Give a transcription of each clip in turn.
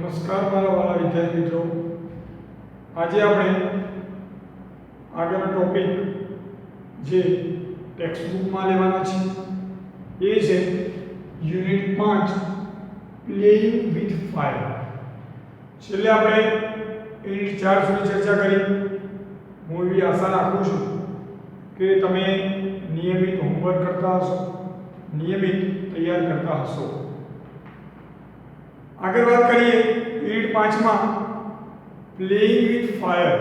નમસ્કાર મારા વાલા વિદ્યાર્થી મિત્રો, આજે આપણે આગળનો ટોપિક જે ટેક્સ્ટબુકમાં લેવાના છે એ છે યુનિટ 5 પ્લેઇંગ વિથ ફાયર. છેલ્લે આપણે યુનિટ 4 સુધી ચર્ચા કરી. હું એવી આશા રાખું છું કે તમે નિયમિત હોમવર્ક કરતા હશો, નિયમિત તૈયાર કરતા હશો. આગળ વાત કરીએ યુનિટ 5 માં પ્લેઇંગ વિથ ફાયર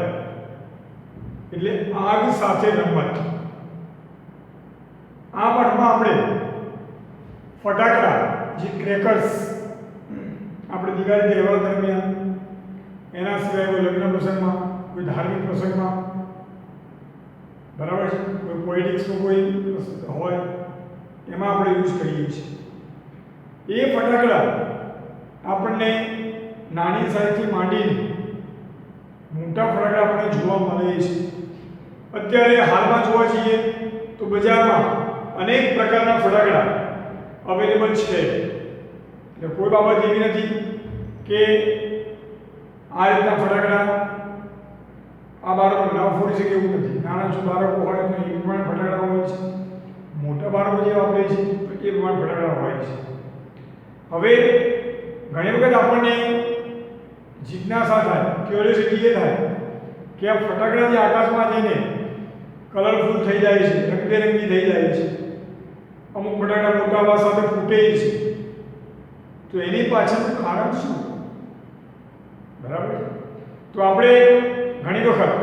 એટલે આગ સાથે રમત. આ પાઠમાં આપણે ફટાકડા જે ક્રેકર્સ આપણે દિવાળી તહેવાર દરમિયાન, એના સિવાય કોઈ લગ્ન પ્રસંગમાં, કોઈ ધાર્મિક પ્રસંગમાં, બરાબર છે, કોઈ પોલિટિક્સનો કોઈ હોય એમાં આપણે યુઝ કરીએ છીએ. એ ફટાકડા આપણને નાની સાઈઝથી માંડીને મોટા ફટાકડા આપણને જોવા મળે છે. અત્યારે હાલમાં જોવા જઈએ તો બજારમાં અનેક પ્રકારના ફટાકડા અવેલેબલ છે. એટલે કોઈ બાબત એવી નથી કે આ રીતના ફટાકડા આ બાળકો ન ફોડી શકે એવું નથી. નાના જો બાળકો હોય તો એ પ્રમાણે ફટાકડા હોય છે, મોટા બાળકો જે વાપરે છે તો એ પ્રમાણે ફટાકડા હોય છે. હવે ઘણી વખત આપણને જિજ્ઞાસા થાય, ક્યુરિયોસિટી એ થાય કે આ ફટાકડા જે આકાશમાં જઈને કલરફુલ થઈ જાય છે, રંગબેરંગી થઈ જાય છે, અમુક ફટાકડા મોટા અવાજ સાથે ફૂટે છે, તો એની પાછળનું કારણ શું? બરાબર. તો આપણે ઘણી વખત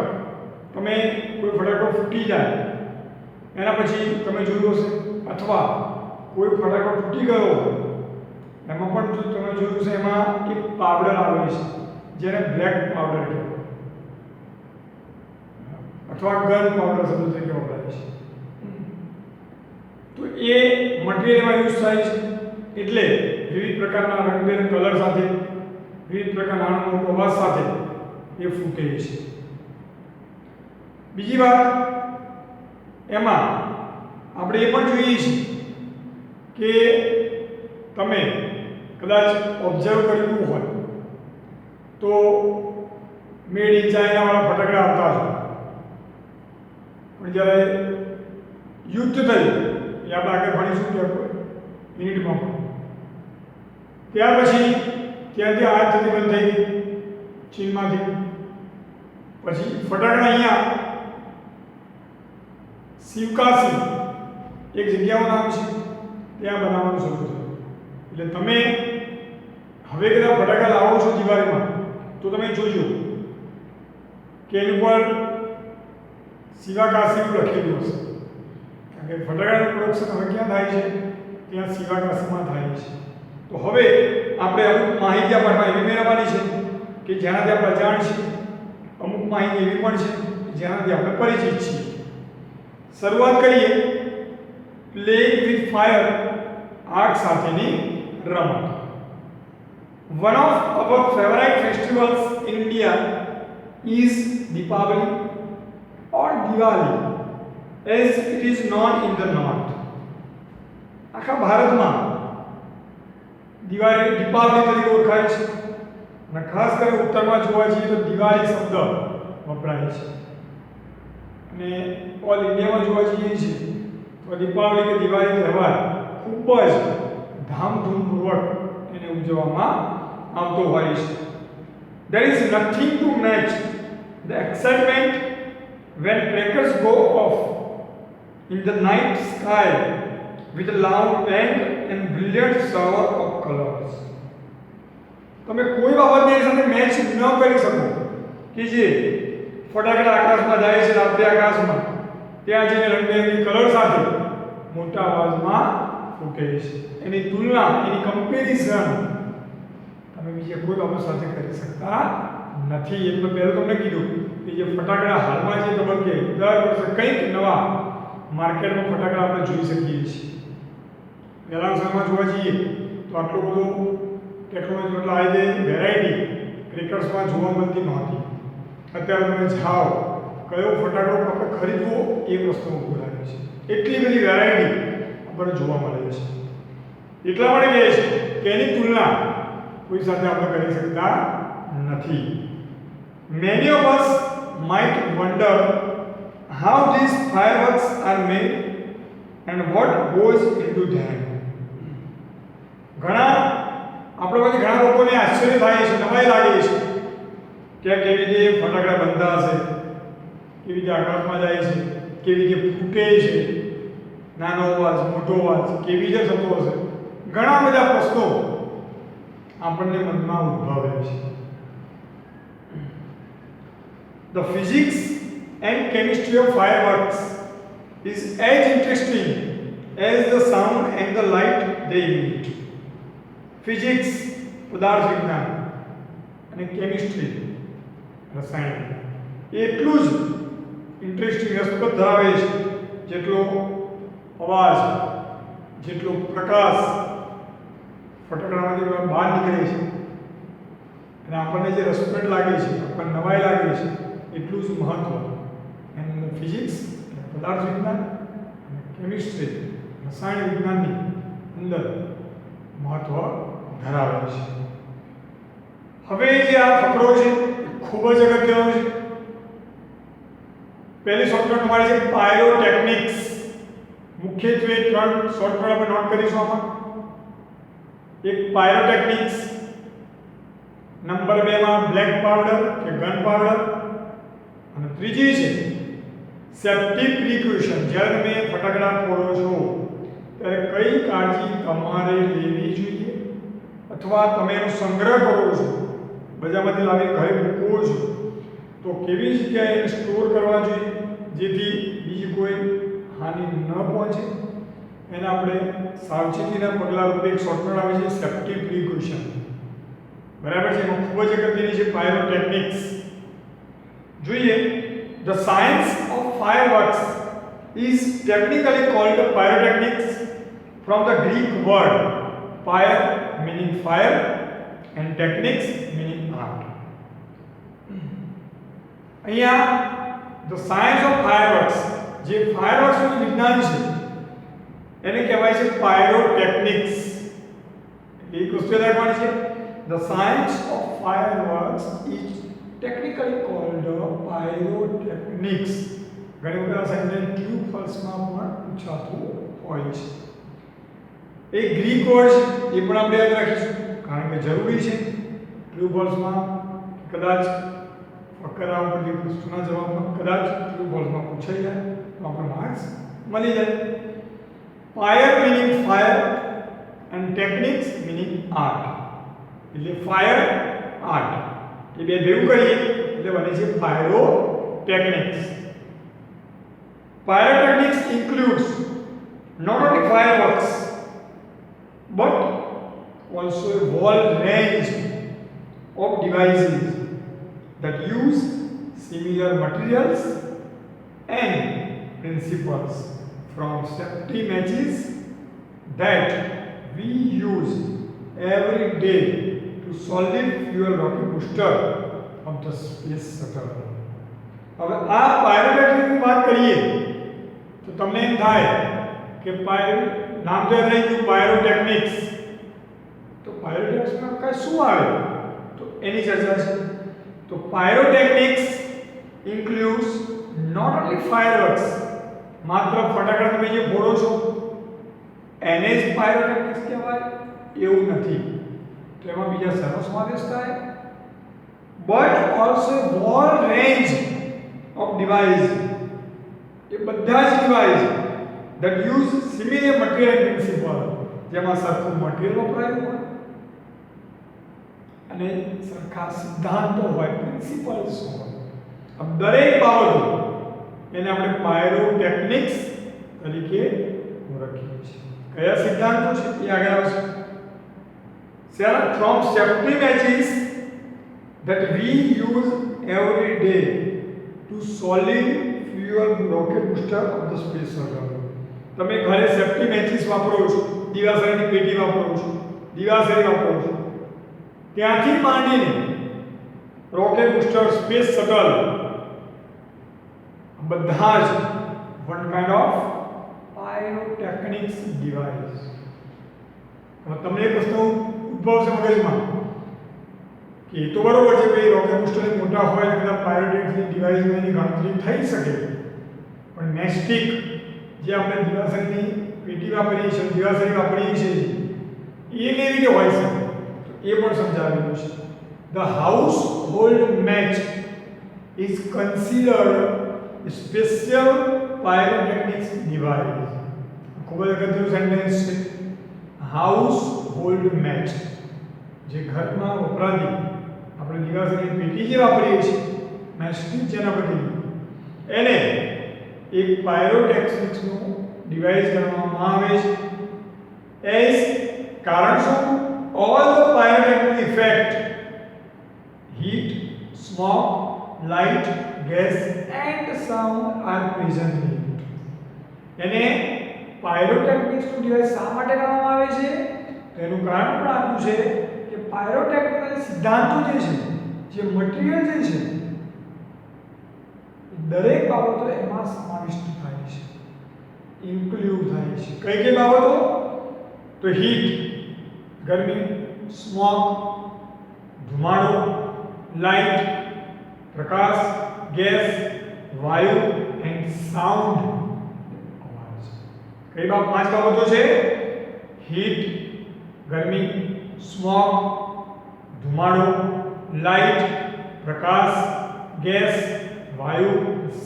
તમે કોઈ ફટાકડો ફૂટી જાય એના પછી તમે જોયું હશે, અથવા કોઈ ફટાકડો તૂટી ગયો એમાં પણ તમે જોયું છે એમાં એક પાવડર આવે છે જેને બ્લેક પાવડર કહેવાય, અથવા ગન પાવડર શબ્દ તરીકે વપરાય છે. તો એ મટીરિયલમાં યુઝ થાય છે. એટલે વિવિધ પ્રકારના રંગબેરંગ કલર સાથે, વિવિધ પ્રકારના નાનો મોટો અવાજ સાથે એ ફૂટે છે. બીજી વાત, એમાં આપણે એ પણ જોઈએ છીએ કે તમે કદાચ ઓબ્ઝર્વ કર્યું હોય તો મેડ ઇન ચાઇનાવાળા ફટાકડા આવતા હતા, પણ જ્યારે યુદ્ધ થયું, એ આપણે આગળ ભણીશું કે યુનિટમાં, ત્યાર પછી ત્યાંથી આયાત થતી બંધ થઈ ગઈ ચીનમાંથી. પછી ફટાકડા અહીંયા શિવકાશી એક જગ્યાનું નામ છે, ત્યાં બનાવવાનું શરૂ થયું. એટલે તમે હવે કદાચ ફટાકડા લાવો છો દિવાળીમાં તો તમે જોજો કે એની ઉપર શિવાકાશીનું લખેલું હશે. કારણ કે ફટાકડાનું પ્રોડક્શન હવે ક્યાં થાય છે? ત્યાં શિવાકાશીમાં થાય છે. તો હવે આપણે અમુક માહિતી આ પાઠમાં એવી મેળવવાની છે કે જેનાથી આપણે અજાણ છીએ, અમુક માહિતી એવી પણ છે જેનાથી આપણે પરિચિત છીએ. શરૂઆત કરીએ પ્લેઇંગ વિથ ફાયર, આગ સાથેની રમત. One of our favorite festivals in India is Deepavali or Diwali as it is known in the north. આખા ભારતમાં દિવાળી દીપાવલી તરીકે ઓળખાય છે, અને ખાસ કરીને ઉત્તરમાં જોવા જઈએ તો દિવાળી શબ્દ વપરાય છે, અને ઓલ ઇન્ડિયામાં જોવા જઈએ છીએ તો દીપાવલી કે દિવાળી તહેવાર ખૂબ જ ધામધૂમપૂર્વક એને ઉજવવામાં આવતો હોય છે. There is nothing to match the excitement when crackers go off in the night sky with a loud bang and brilliant shower of colors. તમે કોઈ બાબતને એની સાથે મેચ ન કરી શકો કે જે ફટાકડા આકાશમાં જાય છે રાત્રે આકાશમાં, ત્યાં જઈને રંગબેરંગી કલર સાથે મોટા અવાજમાં ફૂટે છે. એની તુલના, એની કમ્પેરિઝન તમે બીજી કોઈ બાબત સાથે કરી શકતા નથી. એટલે પહેલું તમને કીધું કે જે ફટાકડા હાલમાં જે તબક્કે દર વર્ષે કંઈક નવા માર્કેટમાં ફટાકડા આપણે જોઈ શકીએ છીએ. પહેલાના સમયમાં જોવા જઈએ તો આટલું બધું ટેકનોલોજી, એટલે આ જે વેરાયટી ક્રેકર્સમાં જોવા મળતી નહોતી. અત્યારે તમે જાઓ, કયો ફટાકડો આપણે ખરીદવો એ વસ્તુ ઊભું લાગે છે. એટલી બધી વેરાયટી આપણને જોવા મળે છે. એટલા માટે કહે છે કે એની તુલના કોઈ સાથે આપણે કરી શકતા નથી. Many of us might wonder how these fireworks are made and what goes into them. ઘણા આપણામાંથી ઘણા લોકોને આશ્ચર્ય થાય છે, નવાઈ લાગે છે કે કેવી રીતે ફટાકડા બનતા હશે, કેવી રીતે આકાશમાં જાય છે, કેવી રીતે ફૂટે છે, નાનો અવાજ, મોટો અવાજ કેવી રીતે થતો હશે. ઘણા બધા પ્રશ્નો આપણને મનમાં ઉદ્ભવે છે. The physics and chemistry of fireworks is as interesting as the sound and the light they emit. Physics પદાર્થ વિજ્ઞાન અને કેમિસ્ટ્રી રસાયણ એટલું જ ઇન્ટરેસ્ટિંગ રસપ્રદ ધરાવે છે જેટલો અવાજ, જેટલો પ્રકાશ ફટાકડામાંથી બહાર નીકળે છે અને આપણને જે રસપ્રદ લાગે છે, આપણને નવાઈ લાગે છે, એટલું જ મહત્વ એનું ફિઝિક્સ પદાર્થ વિજ્ઞાન અને કેમિસ્ટ્રી રસાયણ વિજ્ઞાનની અંદર મહત્વ ધરાવે છે. હવે જે આ ફકરો છે ખૂબ જ અગત્યનો છે. પહેલી શોર્ટકટ તમારી છે પાયરોટેક્નિક્સ. મુખ્યત્વે 3 શોર્ટકટ આપણે નોટ કરીશું આમાં. એક પાયરોટેક્નિક્સ, નંબર 2 માં બ્લેક પાવડર કે ગન પાવડર, અને ત્રીજી છે સેફ્ટી પ્રિકોશન. જ્યારે તમે ફટાકડા ફોડો છો ત્યારે કઈ કાળજી તમારે લેવી જોઈએ, અથવા તમે એનો સંગ્રહ કરો છો, બજારમાંથી લાવી ઘરે મૂકવો છો તો કેવી જગ્યાએ એને સ્ટોર કરવા જોઈએ જેથી બીજી કોઈ હાનિ ન પહોંચે. એને આપણે સાવચેતીના પગલાં રૂપે એક શોર્ટકટ આવે છે સેફ્ટી પ્રિકોશન. બરાબર છે. એમાં ખૂબ જ અગત્યની છે પાયરોટેક્નિક્સ. જોઈએ, the science of fireworks is technically called pyrotechnics from the Greek word pyre meaning fire and techniques meaning art. અહીંયા the science of fireworks, જે fireworks નું વિજ્ઞાન છે એને કહેવાય છે પાયરોટેક્નિક્સ. એક વસ્તુ રાખવાની છે, the science of fireworks is technically called pyrotechnics. ઘણી વખત આ સેન્ટેન્સ ટ્રુ ફોલ્સમાં પણ પૂછાતું હોય છે. એક ગ્રીક વર્ડ છે એ પણ આપણે યાદ રાખીશું કારણ કે જરૂરી છે. ટ્રુ ફોલ્સમાં કદાચ ફકરા ઉપરથી પ્રશ્નના જવાબમાં કદાચ ટ્રુ ફોલ્સમાં પૂછાઈ જાય તો આપણે માર્ક્સ મળી જાય. Fire meaning fire and techniques meaning art. એટલે ફાયર આર્ટ એ બે ભેગું કરીએ એટલે બને છે પાયરોટેક્નિક્સ. Pyrotechnics includes not only fireworks but also a whole range of devices that use similar materials and principles, from safety matches that we use every day to solid fuel rocket booster of the space shuttle. હવે આ પાયરોટેક્નિકની વાત કરીએ તો તમને એમ થાય કે નામ તો રહી ગયું પાયરોટેક્નિક્સ, તો પાયરોટેક્નિક્સમાં કઈ શું આવે તો એની ચર્ચા છે. તો પાયરોટેક્નિક્સ ઇન્ક્લુડ્સ નોટ ઓન્લી ફાયરવર્ક્સ, માત્ર ફટાકડા તમે જે ફોડો છો એને જ પાયરોટેક્નિક્સ કહેવાય એવું નથી. તો એમાં બીજા શેનો સમાવેશ થાય? But also wall range of device, એ બધા જ device that use similar material and principle, જેમાં સરખું મટીરીયલ વપરાયું હોય અને સરખા સિદ્ધાંતો હોય, પ્રિન્સિપલ્સ હોય. આ દરેક બાબતો એને આપણે પાયરોટેક્નિક્સ તરીકે ઓળખીએ છીએ. કયા સિદ્ધાંતો છે એ આગળ આવશે. From safety matches that we use every day to solid fuel rocket booster of the space shuttle. તમે ઘરે સેફટી મેચિસ વાપરો છો, દિવાસળીની પેટી વાપરો છો, દિવાસળી વાપરો છો, ત્યાંથી માંડીને રોકેટ બૂસ્ટર, સ્પેસ શટલ, બધા જ વન કાઇન્ડ ઓફ પાયરોટેક્નિક્સ ડિવાઇસ. હવે તમને એક વસ્તુ ઉદ્ભવશે મગજમાં કે એ તો બરોબર છે કે રોકેટ બૂસ્ટર મોટા હોય એટલે પાયરોટેક્નિક ડિવાઇસમાં એની ગણતરી થઈ શકે, પણ મેસ્ટિક જે આપણે દિવાસળીની પેટી વાપરીએ છીએ, દિવાસળી વાપરીએ છીએ, એ કેવી રીતે હોય શકે એ પણ સમજાવેલું છે. The household match is considered a special pyrotechnics device. ખૂબ જ અગત્યનું સેન્ટેન્સ છે. હાઉસહોલ્ડ મેચ, જે ઘરમાં વપરાતી આપણે દિવાસળીની પેટી જે વાપરીએ છીએ, મેસ્ટિક જેના પર એને એક પાયરોટેક્નિક્સનું ડિવાઇસ કરવામાં આવે છે. એઝ કારણ શું? All the pyrotechnic effect, heat, smoke, light, gas and sound are present in it. એને પાયરોટેક્નિક્સનું ડિવાઇસ શા માટે કરવામાં આવે છે? તેનું કારણ પણ આપ્યું છે કે પાયરોટેક્નિકલ સિદ્ધાંતો જે છે, જે મટીરીયલ જે છે, દરેક બાબતો એમાં સમાવિષ્ટ થાય છે, ઇન્ક્લુડ થાય છે. કઈ કઈ બાબતો? તો હીટ ગરમી, સ્મોક ધુમાડો, લાઇટ પ્રકાશ, ગેસ વાયુ એન્ડ સાઉન્ડ અવાજ. કઈ પાંચ બાબતો છે? હીટ ગરમી, સ્મોક ધુમાડો, લાઇટ પ્રકાશ, ગેસ વાયુ,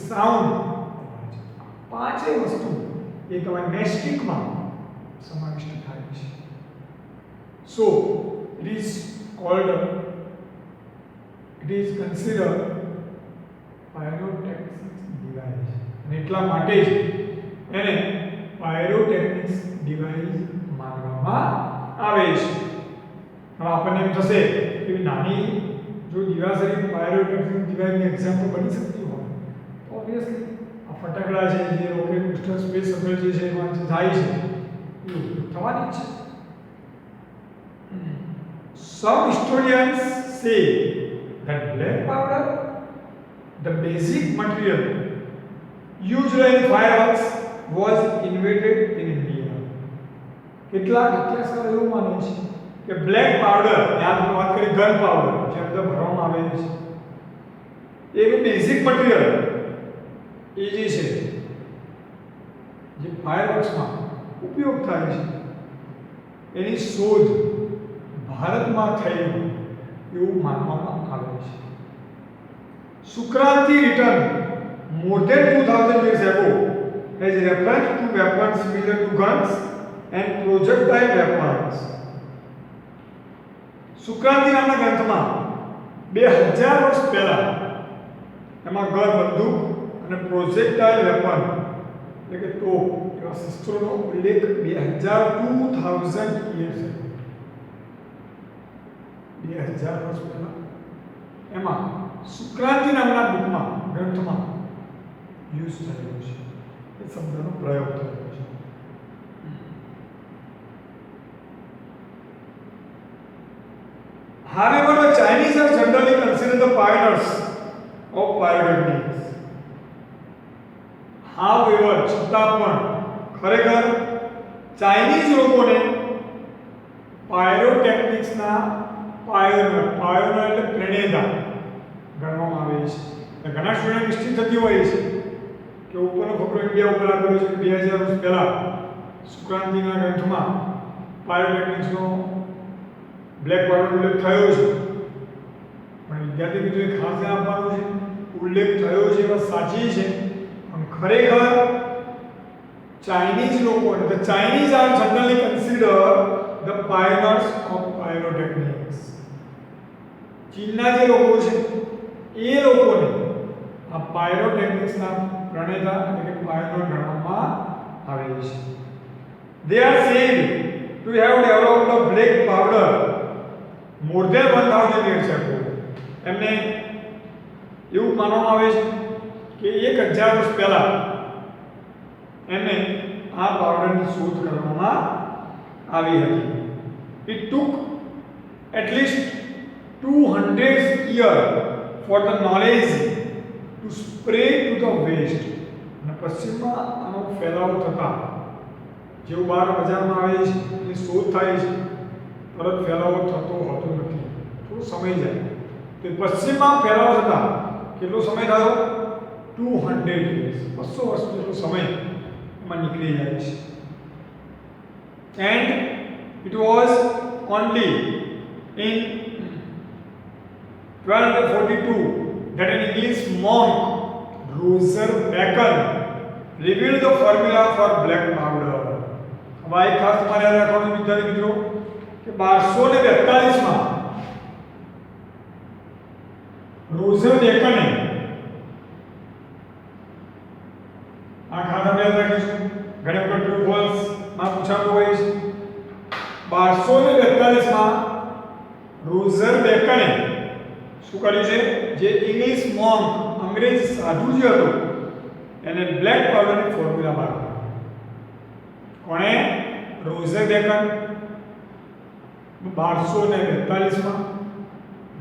સાઉન્ડ અવાજ. પાંચેય વસ્તુ એ તમારી મેસ્ટિકમાં સમાવિષ્ટ થાય છે. So it is considered pyrotechnics device. અને એટલા માટે જ એને પાયરોટેક્નિક્સ ડિવાઇસ માનવામાં આવે છે. હવે આપણને એમ થશે કે નાની જો દિવાસળી પાયરોટેક્નિક ડિવાઇસની એક્ઝામ્પલ બની શકતી હોય તો ઓબ્વિયસલી આ ફટાકડા છે, જે રોકેટ બૂસ્ટર, સ્પેસ શટલ જે છે એમાં જે જાય છે એ થવાની જ છે. Some historians say that black powder, the basic material used in fireworks, was invented in India. કેટલાક ઇતિહાસકારો એવું માને છે કે બ્લેક પાવડર, ત્યાં આપણે વાત કરી ગન પાવડર, જે અંદર ભરવામાં આવે છે, એનું બેઝિક મટીરીયલ એ જે છે, જે ફાયરવર્ક્સમાં ઉપયોગ થાય છે, એની શોધ ભારતમાં થઈ એવું માનવામાં આવે છે. Sukranti return more than 2000 years ago has reference to weapons similar to guns and projectile weapons. Sukranti નામના ગ્રંથમાં 2000 વર્ષ પહેલા એમાં ગન, બંદૂક અને પ્રોજેક્ટાઇલ વેપન એટલે કે તોપ એવા શસ્ત્રોનો ઉલ્લેખ 2000 years ago 2000 વર્ષ પહેલા એમાં સુક્રાંતિ નામના બુકમાં, ગ્રંથમાં યુઝ થયેલો છે, એ શબ્દનો પ્રયોગ થયેલો છે. However, the Chinese are generally considered the pioneers of pyrotechnics. However, છતાં પણ ખરેખર ચાઇનીઝ લોકોને પાયરોટેક્નિક્સના પાયોનર એટલે પ્રેરણા ગણવામાં આવે છે. ઘણા સ્ટુડન્ટ મિસ્ટેક થતી હોય છે કે ઉપરનો ફકરો ઇન્ડિયા ઉપર આપેલો છે કે 2000 વર્ષ પહેલા સુક્રાંતિના ગ્રંથમાં પાયરોટેક્નિક્સનો બ્લેક પાવડર ઉલ્લેખ થયો છે, પણ વિદ્યાર્થી મિત્રોએ ખાસ ધ્યાન આપવાનું છે, ઉલ્લેખ થયો છે એ વાત સાચી છે, પણ ખરેખર ચાઇનીઝ લોકો, the Chinese are generally considered the pioneers of pyrotechnics. ચીનના જે લોકો છે એ લોકોને આ પાયરોટેક્નિક્સના પ્રણેતા એટલે કે પાયોનિયર ગણવામાં આવે છે. They are said to have developed a black powder more than 1000 years ago. એમને એવું માનવામાં આવે છે કે 1000 વર્ષ પહેલા એમને આ પાવડરની શોધ કરવામાં આવી હતી. It took at least 200 years for the knowledge to spread to the west. અને પશ્ચિમમાં આનો ફેલાવો થતા જેવું બહાર બજારમાં આવે છે, એની શોધ થાય છે, તરત ફેલાવો થતો હોતો નથી, થોડો સમય જાય. તો પશ્ચિમમાં ફેલાવો થતા કેટલો સમય થયો? 200 years, 200 વર્ષ જેટલો સમય એમાં નીકળી જાય છે. And it was only in 1242 that an English monk, Roger Bacon, revealed the formula for black powder. હવે આ ખાસ તમારે યાદ રાખવાનું વિદ્યાર્થી મિત્રો કે 1242 માં રોઝર બેકને આ ખાસ આપણે યાદ રાખીશું. ઘણી વખત ટ્રુ ફોલ્સ માં પૂછાતું હોય છે. 1242 માં રોઝર બેકને શું કર્યું છે? જે ઇંગ્લિશ મોન્ક અંગ્રેજ સાધુ જે હતો એને બ્લેક પાવડરની ફોર્મ્યુલા બહાર પાડી. કોણે? રોઝર બેકન 1242 માં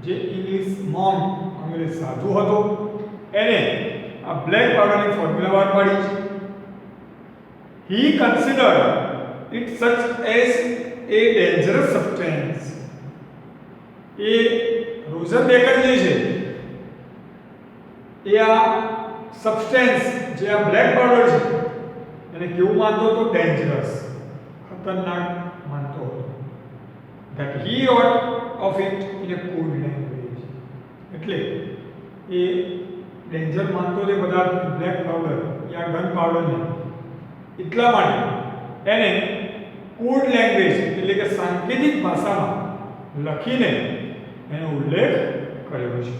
જે ઇંગ્લિશ મોન્ક અંગ્રેજ સાધુ હતો એને આ બ્લેક પાવડરની ફોર્મ્યુલા બહાર પાડી છે. He considered it such as a dangerous substance. A Roser bacon જે છે એ આ સબસ્ટેન્સ જે આ બ્લેક પાવડર છે એને કેવું માનતો હતો? ડેન્જરસ, ખતરનાક માનતો હતો. that he wrote of it in a code language. એટલે એ ડેન્જર માનતો તે પદાર્થ બ્લેક પાવડર યા ગન પાવડરને એટલા માટે એને કોડ લેંગ્વેજ એટલે કે સાંકેતિક ભાષામાં લખીને એનો ઉલ્લેખ કર્યો છે.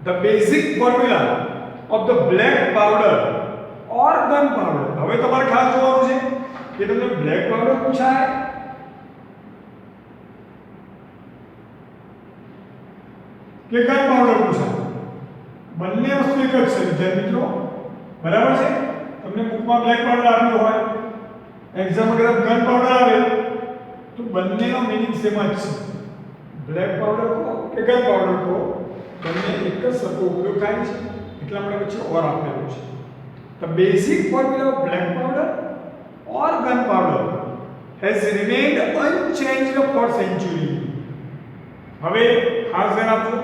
The basic formula of the black powder or gunpowder. હવે તમારે ખાસ જોવાનું છે કે તમને બ્લેક પાવડર પૂછાય કે ગન પાવડર પૂછાય. બંને વસ્તુ એક જ છે વિદ્યાર્થી મિત્રો, બરાબર છે? તમને બુકમાં બ્લેક પાવડર આપ્યું હોય, એક્ઝામ વગર ગન પાવડર આવે તો બંનેનો મીનિંગ સેમ જ છે. બ્લેક પાવડર કહો કે ગન પાવડર કહો બંને એક જ શબ્દનો ઉપયોગ થાય છે, એટલા માટે પછી ઓર આપેલું છે. The basic formula of black powder or gunpowder has remained unchanged for centuries. હવે ખાસ ધ્યાન આપજો.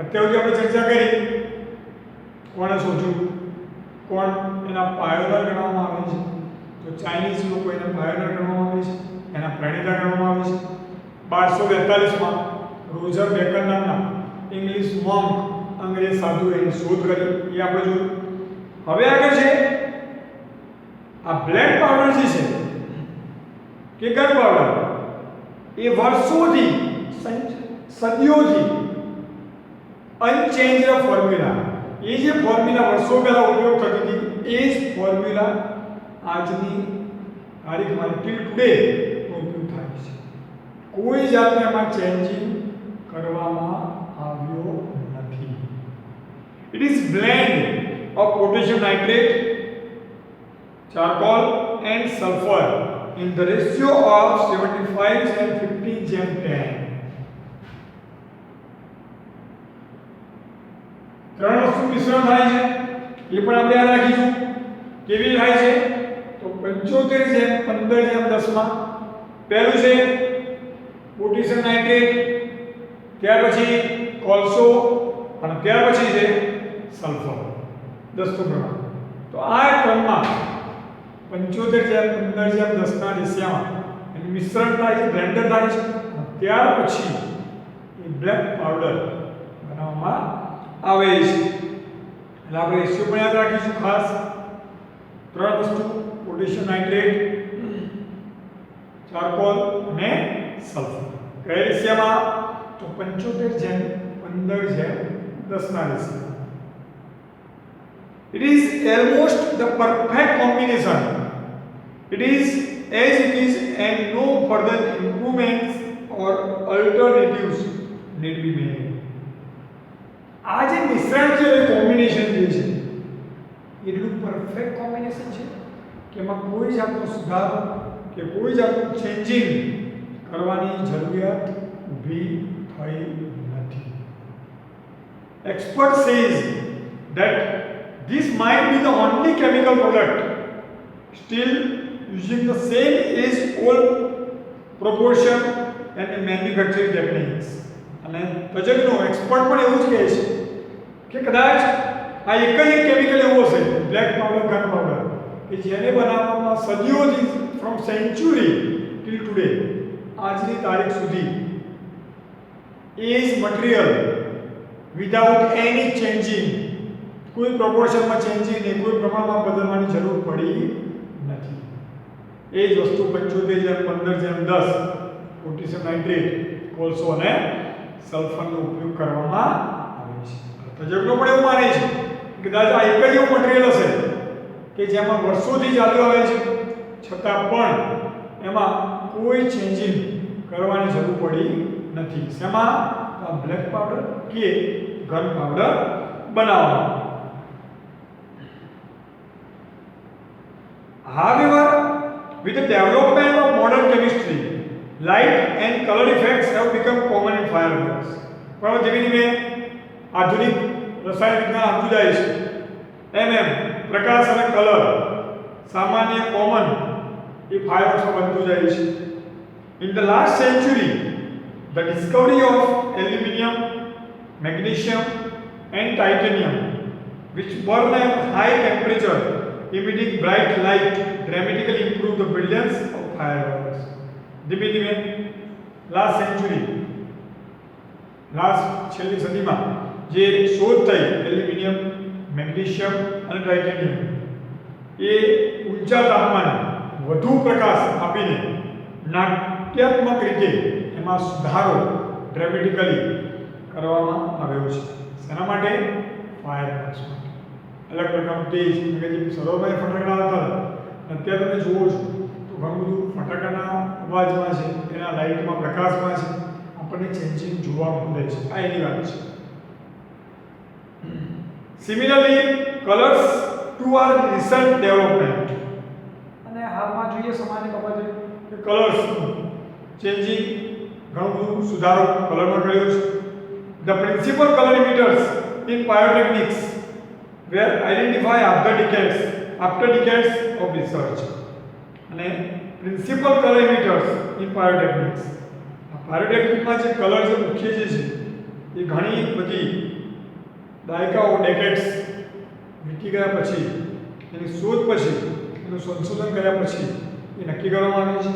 અત્યાર સુધી આપણે ચર્ચા કરી કોણે શોધ્યું, કોણ એના પાયોનર ગણવામાં આવે છે? તો ચાઇનીઝ લોકો એને પાયોનર ગણવામાં આવે છે, એના પ્રણેતા ગણવામાં આવે છે. 1242 માં રોઝર બેકન નામના ઇંગ્લિશ મોન્ક અંગ્રેજ સાધુ એની શોધ કરી, એ આપણે જોયું. હવે આગળ છે આ બ્લેક પાવડર જે છે કે ગન પાવડર એ વર્ષોથી સદીઓથી અનચેન્જ ફોર્મ્યુલા, એ જે ફોર્મ્યુલા વર્ષો પહેલા ઉપયોગ થતી હતી એ જ ફોર્મ્યુલા આજની તારીખમાં ટિલ ટુડે ઉપયોગ થાય છે. કોઈ જાતનો એમાં ચેન્જિંગ કરવામાં આવ્યો નથી. It is blend of potassium nitrate, charcoal and sulfur in the ratio of 75 and 15:10. ત્રણ વસ્તુ મિશ્રણ થાય છે એ પણ આપણે યાદ રાખીશું. કેવી થાય છે? તો 75:15:10 માં પહેલું છે પોટેશિયમ નાઇટ્રેટ, ત્યાર પછી કોલસો અને ત્યાર પછી છે સલ્ફર. 10 પ્રમાણ. તો આ ક્રમમાં 75:15:10 ના રેશિયામાં એનું મિશ્રણ થાય છે, બ્લેન્ડર થાય છે, ત્યાર પછી એ બ્લેક પાવડર બનાવવામાં આવે છે. એટલે આપણે રેશિયો પણ યાદ રાખીશું ખાસ. ત્રણ વસ્તુ પોટેશિયમ નાઇટ્રેટ, ચારકોલ અને સલ્ફર. કયા રેશિયામાં? તો 75:15:10 ના રેશિયામાં. It is almost the perfect combination. It is as it is and no further improvements or alternatives need be made. આ જે મિશ્રણ છે એ કોમ્બિનેશન જે છે એટલું પરફેક્ટ કોમ્બિનેશન છે કે એમાં કોઈ જાતનો સુધારો કે કોઈ જાતનું ચેન્જિંગ કરવાની જરૂરિયાત ઊભી થઈ નથી. Expert says that this might be the only chemical product still using the same age-old proportion and manufacturing techniques. અને તજજ્ઞો એક્સપર્ટ પણ એવું જ કહે છે કે કદાચ આ એક જ એક કેમિકલ એવો હશે બ્લેક પાવડર ગન પાવડર કે જેને બનાવવામાં સદીઓથી ફ્રોમ સેન્ચુરી ટિલ ટુડે આજની તારીખ સુધી is material without any changing, કોઈ પ્રોપોર્શનમાં ચેન્જિંગ ને કોઈ પ્રમાણમાં બદલવાની જરૂર પડી નથી. એ જ વસ્તુ 75:15:10 પોટેશિયમ નાઇટ્રેટ કોલસો અને સલ્ફરનો ઉપયોગ કરવામાં આવે છે. તજજ્ઞો પણ એવું માને છે કે કદાચ આ એક જ એવું મટીરીયલ હશે કે જેમાં વર્ષોથી ચાલ્યું આવે છે છતાં પણ એમાં કોઈ ચેન્જિંગ કરવાની જરૂર પડી નથી. શેમાં? બ્લેક પાવડર કે ગન પાવડર બનાવવામાં. However, with the development of modern chemistry, light and color effects have become common in fireworks. પણ ધીમે ધીમે આધુનિક રસાયણ વિજ્ઞાન આપતું જાય છે એમ પ્રકાશ અને કલર સામાન્ય કોમન એ ફાયરવર્ક્સમાં બનતું જાય છે. In the last century, the discovery of aluminum, magnesium and titanium, which burn at high temperature emitting bright light, dramatically improved the brilliance of fireworks. ધીમે ધીમે લાસ્ટ સેન્ચુરી છેલ્લી સદીમાં જે શોધ થઈ એલ્યુમિનિયમ, મેગ્નેશિયમ અને ટાઇટેનિયમ એ ઊંચા તાપમાને વધુ પ્રકાશ આપીને નાટ્યાત્મક રીતે એમાં સુધારો ડ્રામેટિકલી કરવામાં આવ્યો છે. શેના માટે? ફાયરવર્ક્સ માટે. અલગ પ્રકારનું તેજ કે જે સરોવરમાં ફટાકડા હતા અત્યારે તમે જુઓ છો તો ઘણું બધું ફટાકડાના અવાજમાં છે, એના લાઇટમાં પ્રકાશમાં છે, આપણને ચેન્જિંગ જોવા મળે છે. આ એની વાત છે. Similarly colours too are recent development. અને હાલમાં જોઈએ સામાન્ય બાબતે કે કલર્સ ચેન્જિંગ ઘણું બધું સુધારો કલરમાં કર્યો છે. The principal colour emitters in pyrotechnics were identified after decades of research. અને principal colour emitters in pyrotechnics. પાયોટેકનિકમાં જે કલર જે મુખ્ય છે એ ઘણી બધી દાયકાઓ ડેકેડ્સ વીતી ગયા પછી એની શોધ પછી એનું સંશોધન કર્યા પછી એ નક્કી કરવામાં આવે છે.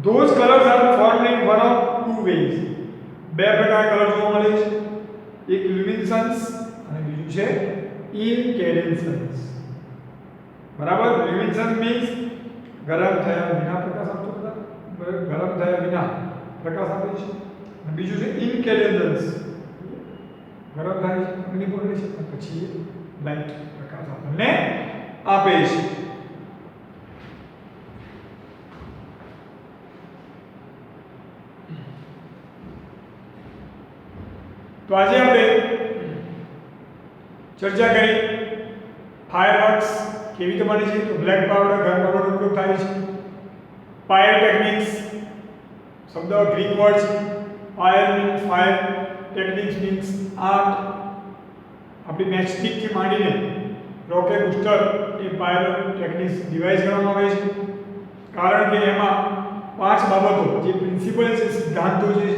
Those colors are formed in one of two ways. બે પ્રકારના કલર જોવા મળે છે. એક લ્યુમિનેસન્સ અને બીજું છે ઇનકેન્ડેસન્સ. બરાબર? લ્યુમિનેસન્સ મીન્સ ગરમ થયા વિના પ્રકાશ આપતો, ગરમ થયા વિના પ્રકાશ આપે છે. અને બીજું છે ઇનકેન્ડેસન્સ, ગરમ થાય છે, અગ્નિ પડે છે અને પછી લાઇટ પ્રકાશ આપણને આપે છે. તો આજે આપણે ચર્ચા કરી ફાયરવર્ક્સ કેવી રીતે બને છે. તો બ્લેક પાવડર, ગન પાવડરનો ઉપયોગ થાય છે. પાયરોટેકનિક્સ શબ્દ ગ્રીક વર્ડ છે. Fire means fire, techniques means art. આપણી મેચસ્ટિકથી માંડીને રોકેટ બૂસ્ટર એ પાયરોટેકનિક્સ ડિવાઇસ કરવામાં આવે છે. કારણ કે એમાં 5 બાબતો જે પ્રિન્સિપલ છે, સિદ્ધાંતો છે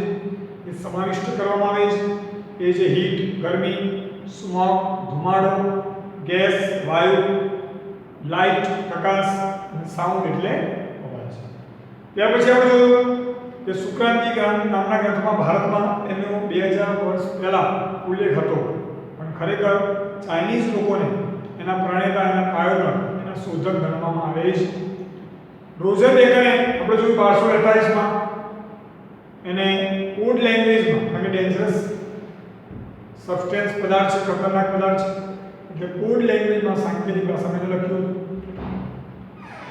એ સમાવિષ્ટ કરવામાં આવે છે. એ છે હીટ ગરમી, સ્મોક ધુમાડો, ગેસ વાયુ, લાઇટ પ્રકાશ અને સાઉન્ડ એટલે અવાજ. ત્યાર પછી આપણે જોયું કે સુક્રાંતિ નામના ગ્રંથમાં ભારતમાં એનો 2000 વર્ષ પહેલા ઉલ્લેખ હતો, પણ ખરેખર ચાઇનીઝ લોકોને એના પ્રણેતા, એના પાયોનર, એના શોધક ગણવામાં આવે છે. રોઝર બેકરે આપણે જોયું 1248માં એને કોડ લેંગ્વેજમાં, કારણ કે ડેન્જરસ સબસ્ટેન્સ પદાર્થ છે, ખતરનાક પદાર્થ છે, એટલે કોડ લેંગ્વેજમાં સાંકેતિક ભાષામાં લખ્યું હતું.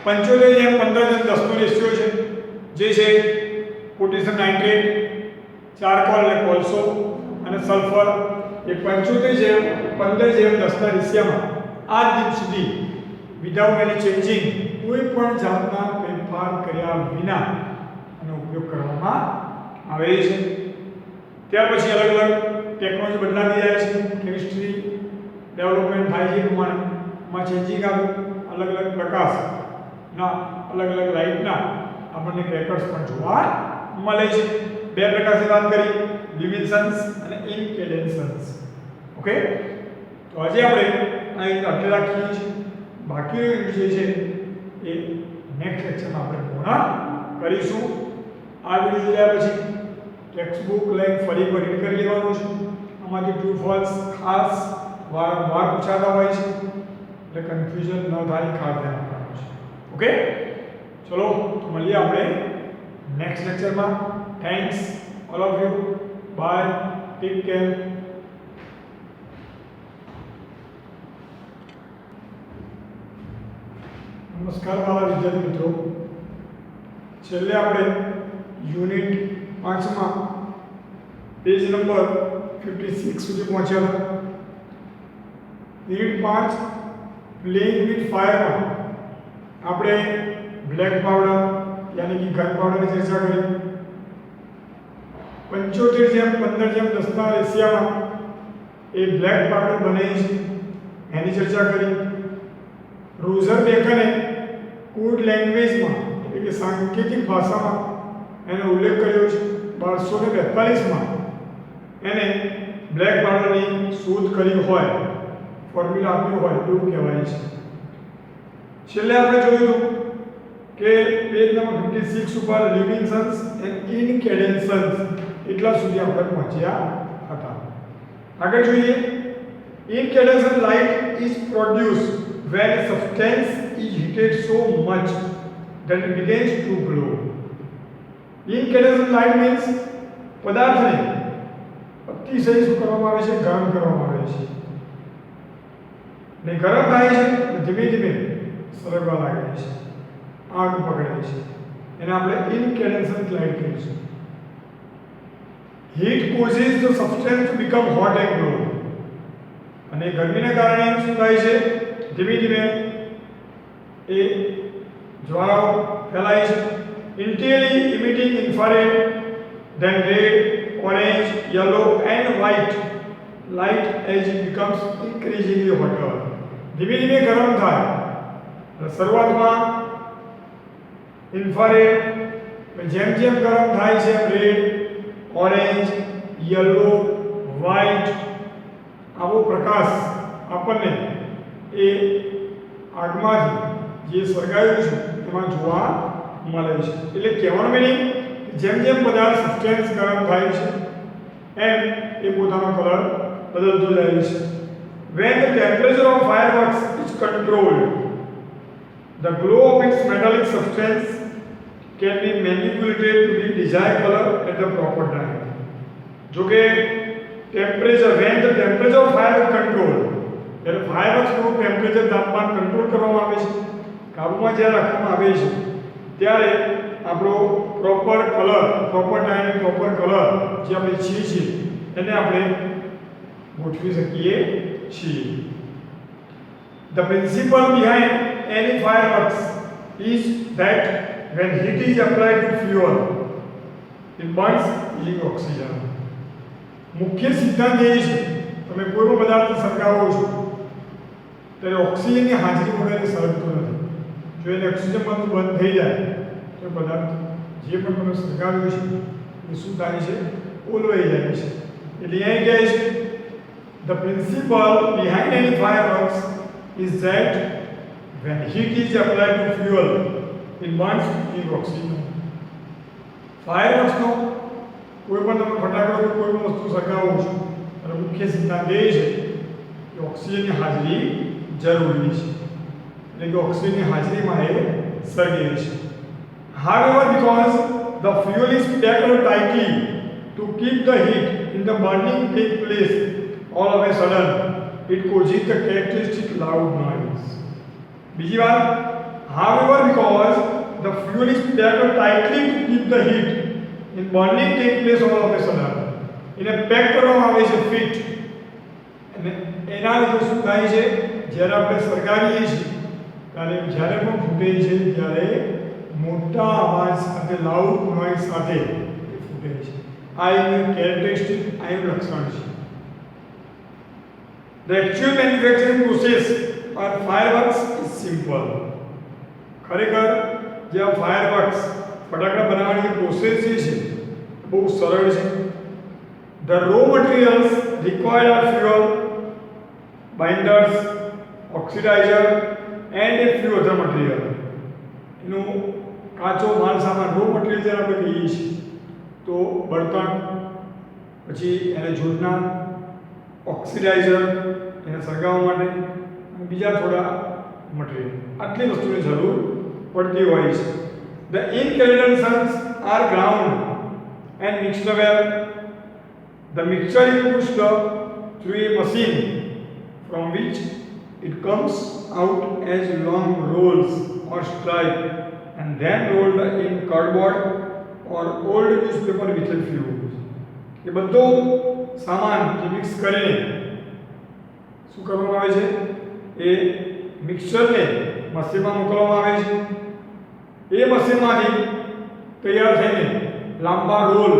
75:15:10 નો રેશિયો છે, જે છે પોટેશિયમ નાઇટ્રેટ, ચારકોલ એટલે કોલસો અને સલ્ફર એ 75:15:10 ના રેશિયામાં આજ દિન સુધી વિધાઉટ એની ચેન્જિંગ કોઈ પણ જાતના ફેરફાર કર્યા વિના એનો ઉપયોગ કરવામાં આવે છે. ત્યાર પછી અલગ અલગ ટેકનોલોજી બદલાતી જાય છે, કેમિસ્ટ્રી ડેવલપમેન્ટ થાય છે, એમાં ચેન્જિંગ આવ્યું. અલગ અલગ પ્રકાશના, અલગ અલગ લાઇટના આપણને ક્રેકર્સ પણ જોવા મળે છે. બે પ્રકારની વાત કરી, લ્યુમિનેસન્સ અને ઇન્કેન્ડેસન્સ. ઓકે, તો આજે આપણે અહીં આટલે રાખીએ છીએ. બાકી જે છે એ નેક્સ્ટ લેક્ચરમાં આપણે પૂર્ણ કરીશું. આ વિડિયો જોયા પછી ટેક્સ્ટ બુક લઈને ફરી રીડ કરી લેવાનું છે. આમાંથી ટ્રુ ફોલ્સ ખાસ વારંવાર પૂછાતા હોય છે, એટલે કન્ફ્યુઝન ન થાય, ખાસ ધ્યાન આપવાનું છે. ઓકે, ચલો તો મળીએ આપણે નેક્સ્ટ લેક્ચરમાં. Thanks all of you. Bye, take care. નમસ્કાર વાલા વિદ્યાર્થી મિત્રો. છેલ્લે આપણે યુનિટ 5 માં પેજ નંબર 56 સુધી પહોંચ્યા હતા. યુનિટ 5 પ્લેઇંગ વિથ ફાયરમાં આપણે બ્લેક પાવડર યાની કે ગન પાવડરની ચર્ચા કરી. 75:15:10 રેશિયામાં એ બ્લેક પાવડર બને છે એની ચર્ચા કરી. રોઝર બેકને કોડ લેંગ્વેજમાં એટલે કે સાંકેતિક ભાષામાં એનો ઉલ્લેખ કર્યો છે. 1242માં એને બ્લેક પાવડરની શોધ કરી હોય, ફોર્મ્યુલા આપ્યું હોય એવું કહેવાય છે. છેલ્લે આપણે જોયું કે પેજ નંબર 56 ઉપર લ્યુમિનેસન્સ એન્ડ ઇન્કેન્ડેસન્સ એટલા સુધી આપણે પહોંચ્યા હતા. આગળ જોઈએ. Incandescent light is produced when a substance is heated so much that it begins to glow. Incandescent light means પદાર્થને અતિશય શું કરવામાં આવે છે? ગરમ કરવામાં આવે છે. ને ગરમ થાય છે ધીમે ધીમે સળગવા લાગે છે, આગ પકડે છે. એને આપણે incandescent light કહીશું. Heat causes the substance to become hot and glow. અને ગરમીને કારણે શું થાય છે? ધીમે ધીમે એ જ્વાળાઓ ફેલાય છે. Internally emitting infrared, then red, orange, yellow and white light as it becomes increasingly hotter. ધીમે ધીમે ગરમ થાય. શરૂઆતમાં ઇન્ફ્રારેડ, જેમ જેમ ગરમ થાય છે રેડ, ઓરેન્જ, યલો, વ્હાઇટ આવો પ્રકાશ આપણને એ આગમાંથી જે સળગાવ્યું છે એમાં જોવા મળે છે. એટલે કહેવાનો મિનિંગ જેમ જેમ પદાર્થ સબસ્ટેન્સ ગરમ થાય છે એમ એ પોતાનો કલર બદલતો જાય છે. When the temperature of fireworks is controlled, the glow of its metallic substance can be manipulated to the desired color at the proper time. જો કે temperature, when the temperature of fireworks controlled, એટલે ફાયરવર્ક્સનું temperature, તાપમાન control કરવામાં આવે છે, કાબૂમાં જ્યારે રાખવામાં આવે છે ત્યારે આપણો proper colour, proper time, proper colour જે આપણે ઈચ્છીએ છીએ એને આપણે ગોઠવી શકીએ છીએ. The principle behind any fireworks is that when heat is applied to fuel, it burns using oxygen. મુખ્ય સિદ્ધાંત એ છે તમે કોઈ પણ પદાર્થ સળગાવો છો ત્યારે ઓક્સિજનની હાજરી વગર સળગતો નથી. જો એને ઓક્સિજન મળતું બંધ થઈ જાય તો પદાર્થ જે પણ તમે સળગાવ્યો છે એ શું થાય છે? ઓલવાઈ જાય છે. એટલે અહીં કહે છે the principle behind any fireworks is that when heat is applied to fuel, it burns using oxygen. ફાયરવર્ક્સનો કોઈ પણ તમે ફટાકડો કે કોઈ પણ વસ્તુ સળગાવો છો અને મુખ્ય સિદ્ધાંત એ છે કે ઓક્સિજનની હાજરી જરૂરી છે. એટલે કે ઓક્સિજનની હાજરીમાં એ સળગે છે. However, because the fuel is packed tightly to keep the heat in the burning take place all of a sudden, it causes the characteristic loud noise. બીજી વાત, however, because the fuel is packed tightly to keep the heat in burning take place all of a sudden, એને pack કરવામાં આવે છે fit. અને એના લીધે શું થાય છે? જ્યારે આપણે સળગાવીએ છીએ ત્યારે જ્યારે પણ ફૂટે છે ત્યારે મોટા અવાજ સાથે, લાઉડ નોઇઝ સાથે ફૂટે છે. આ એક કેરેક્ટરિસ્ટિક, આ એક લક્ષણ છે. The actual manufacturing process of fireworks is simple. ખરેખર જે ફાયરવર્ક્સ ફટાકડા બનાવવાની પ્રોસેસ જે છે બહુ સરળ છે. The raw materials required are fuel, binders, oxidiser and a few other material. એનું કાચો માલ સામાન રો મટીરિયલ જેને આપણે કહીએ છીએ તો બળતણ, પછી એને જોડનાર, ઓક્સિડાઇઝર એને સળગાવવા માટે અને બીજા થોડા મટીરિયલ, આટલી વસ્તુની જરૂર પડતી હોય છે. The ingredients are ground and mixed well. The mixture is pushed through a machine from which it comes out as long rolls or stripe and then rolled in cardboard or old newspaper with a fuse. એ બધો સામાન જે mix કરીને શું કરવામાં આવે છે, એ મિક્સચરને મશીનમાં મોકલવામાં આવે છે. એ મશીનમાંથી તૈયાર થઈને લાંબા રોલ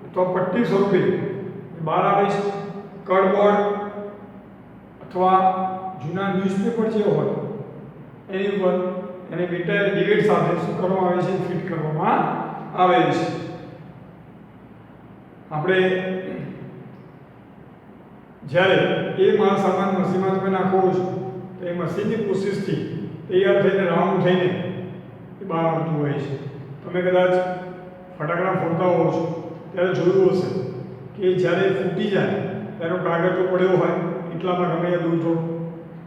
અથવા પટ્ટી સ્વરૂપે બહાર આવે છે. કાર્ડબોર્ડ અથવા જૂના ન્યૂઝપેપર જે હોય એની ઉપર એને ડિવેટ સાથે શું કરવામાં આવે છે, ફિટ કરવામાં આવે છે. આપણે જ્યારે એ માલ સામાન મશીનમાં તમે નાખો છો તો એ મશીનની પ્રોસેસથી તૈયાર થઈને રાઉન્ડ થઈને એ બહાર આવતું હોય છે. તમે કદાચ ફટાકડા ફોડતા હોવ છો ત્યારે જોયું હશે કે જ્યારે ફૂટી જાય તેનો કાગળ તો પડ્યો હોય એટલામાં ગમે એ દૂર થોડું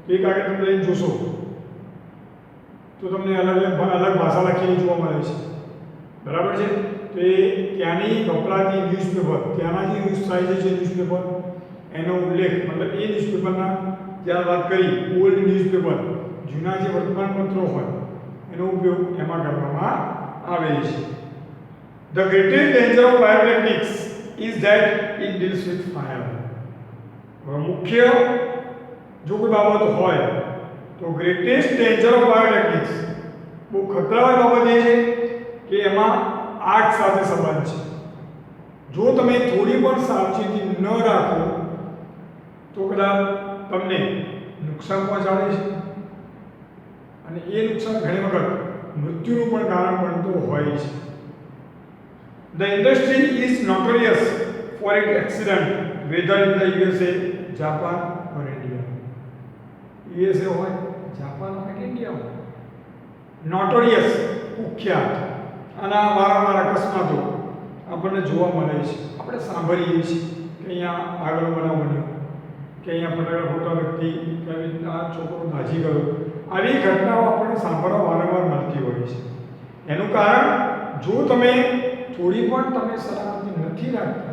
એ કાગળ તમે લઈને જોશો તો તમને અલગ ભાષા લખેલી જોવા મળે છે. બરાબર છે. તો એ ત્યાંની વપરાતી ન્યૂઝપેપર, ત્યાંના જે યુઝ થાય છે ન્યૂઝપેપર એનો ઉલ્લેખ, મતલબ એ ન્યૂઝપેપરના જ્યાં વાત કરી ઓલ્ડ ન્યૂઝપેપર, જૂના જે વર્તમાનપત્રો હોય એનો ઉપયોગ એમાં કરવામાં આવે છે. The greatest danger of pyrotechnics is that it deals with fire. મુખ્ય જો કોઈ બાબત હોય તો ગ્રેટેસ્ટ ડેન્જર ઓફ પાયરોટેક્નિક્સ, બહુ ખતરાવાળી બાબત એ છે કે એમાં આગ સાથે સંબંધ છે. જો તમે થોડી પણ સાવચેતી ન રાખો તો કદાચ તમને નુકસાન પહોંચાડે છે અને એ નુકસાન ઘણી વખત મૃત્યુનું પણ કારણ બનતું હોય છે. The industry is notorious for it accident weather in the USA, Japan or India. USA હોય, જાપાન હોય કે ઇન્ડિયા હોય, નોટોરિયસ, કુખ્યાત. આના વારંવાર અકસ્માતો આપણને જોવા મળે છે. આપણે સાંભળીએ છીએ કે અહીંયા આગળ બનાવ બન્યો, કે અહીંયા ફટાકડા ફોડતા વ્યક્તિ કે આ છોકરો દાઝી ગયો. આવી ઘટનાઓ આપણને સાંભળવા વારંવાર મળતી હોય છે. એનું કારણ જો તમે થોડી પણ તમે સલામતી નથી રાખતા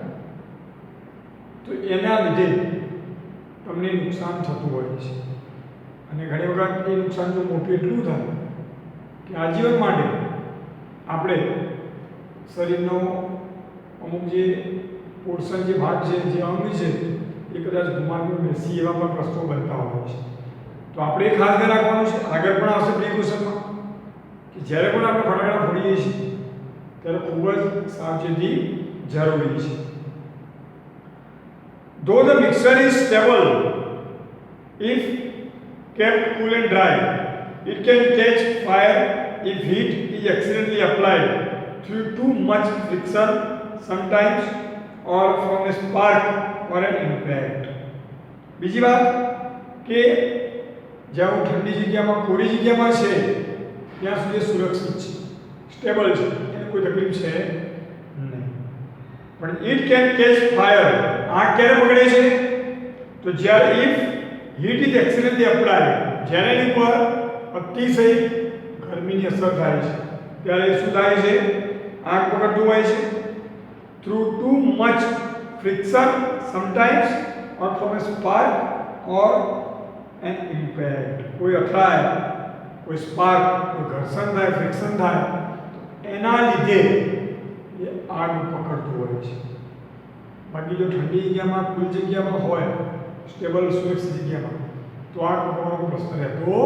તો એના લીધે તમને નુકસાન થતું હોય છે. અને ઘણી વખત એ નુકસાન જો મોટું એટલું થાય કે આજીવન માટે આપણે શરીરનો અમુક જે પોર્શન, જે ભાગ છે, જે અંગ છે એ કદાચ ગુમાવી બેસી એવા પણ પ્રશ્નો બનતા હોય છે. તો આપણે ખાસ ધ્યાન રાખવાનું છે. આગળ પણ આવશે પ્રિકોશનમાં કે જ્યારે પણ આપણે ફટાકડા ફોડીએ છીએ ત્યારે ખૂબ જ સાવચેતી જરૂરી છે. Though the mixture is stable, if kept cool and dry, it can catch fire if heat is accidentally applied through too much friction sometimes or from a spark or an impact. બીજી વાત કે જ્યાં ઠંડી જગ્યામાં, કોરી જગ્યામાં છે ત્યાં સુધી સુરક્ષિત છે, સ્ટેબલ છે, એને કોઈ તકલીફ છે નહીં. પણ ઇટ કેન કેચ ફાયર. આગ ક્યારે પકડે છે તો જ્યારે if heat is accidentally apply, જ્યારે એની ઉપર અતિશય ગરમીની અસર થાય છે ત્યારે શું થાય છે, આગ પકડતું હોય છે. Through too much friction sometimes or from a spark or an impact. કોઈ અથડાય, કોઈ સ્પાર્ક, કોઈ ઘર્ષણ થાય, ફ્રિક્શન થાય એના લીધે એ આગ પકડતું હોય છે. બાકી જો ઠંડી જગ્યામાં, ખુલ્લી જગ્યામાં હોય, સ્ટેબલ સુરક્ષિત જગ્યામાં તો આગ પકડવાનો કોઈ પ્રશ્ન રહેતો